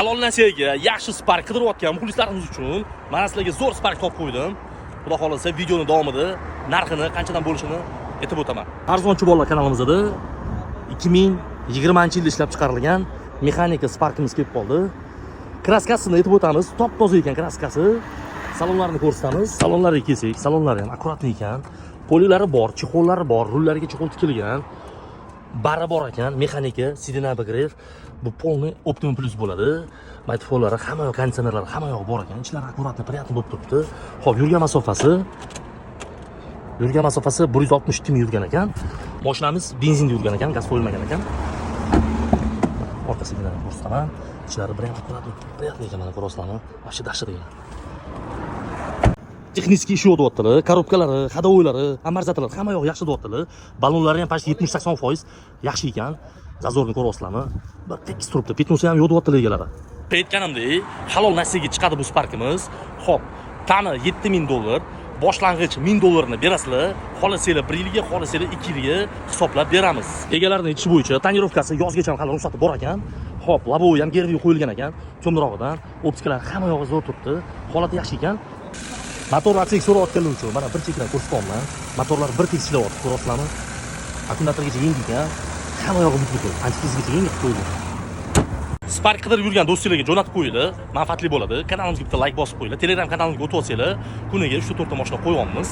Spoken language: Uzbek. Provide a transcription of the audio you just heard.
Halol nasiyaga yaxshi Spark qidirayotgan muxlislarimiz uchun mana sizlarga zo'r Spark topib qo'ydim. Xudo xolasa videoni davomida narxini qanchadan bo'lishini aytib o'taman. Arzonchi bolalar kanalimizda 2020-yilda ishlab chiqarilgan mexanika Sparkimiz kelib qoldi. Kraskasini aytib o'tamiz. Top-toza ekan kraskasi. Salonlarini ko'rsatamiz. Salonlariga kelsak, salonlari ham akkuratli ekan. Polilari bor, chexollari bor, rullariga chexol tikilgan. Bari bor ekan, mexanika, sidin abagrev. Bu polni Optimum Plus bo'ladi. Maytfonlari, hamma yoq konditsionerlari, hamma yoq bor ekan. Ichlari akkuratli, приятный bo'lib turibdi. Xo'p, yurgan masofasi 160 ming yurgan ekan. Mashinamiz benzinda yurgan ekan, gaz qo'yilmagan ekan. Orqasidan ko'rsataman. Ichlari bilan akkuratli, приятный ekan, mana ko'rasizlarmi? Вообще dahshat ekan. Texnik ish yo'qotdilar, korobkalari, ходовойлari, amortizatorlar hamma yoq yaxshi deyaptilar. Balonlari ham почти 70-80% yaxshi ekan. Zazorni ko'ryapsizlarmi? Bir tekis turibdi. Petnosi ham yo'qotdilar egalari. Aytganimdek, halol nasiyaga chiqadi bu Sparkimiz. Xo'p, tani $7000, boshlang'ich $1000 berasizlar. Xohlasanglar 1 yilga, xohlasanglar 2 yilga hisoblab beramiz. Egalarining aytishi bo'yicha tonirovkasi yozgacha hali ruxsati bor ekan. Xo'p, labovi ham gervi qo'yilgan ekan. Cho'mdirog'idan, optikalari hamma yog'i zo'r turibdi. Holati yaxshi ekan. Motorlar tekshirayotganlar uchun mana bir chekdan ko'rsatyapman. Motorlar bir tekshiryapti, ko'ryapsizlarmi? Akkumulyatorgacha yangi ekan. Hamma yog'i butkul. Antitezgacha yangi qo'yilgan. Spark qidirib yurgan do'stlarga jo'natib qo'yinglar. Manfaatli bo'ladi. Kanalimizga bitta like bosib qo'yinglar. Telegram kanalimizga o'tib olsanglar, kuniga 3-4 ta mashina qo'yamiz.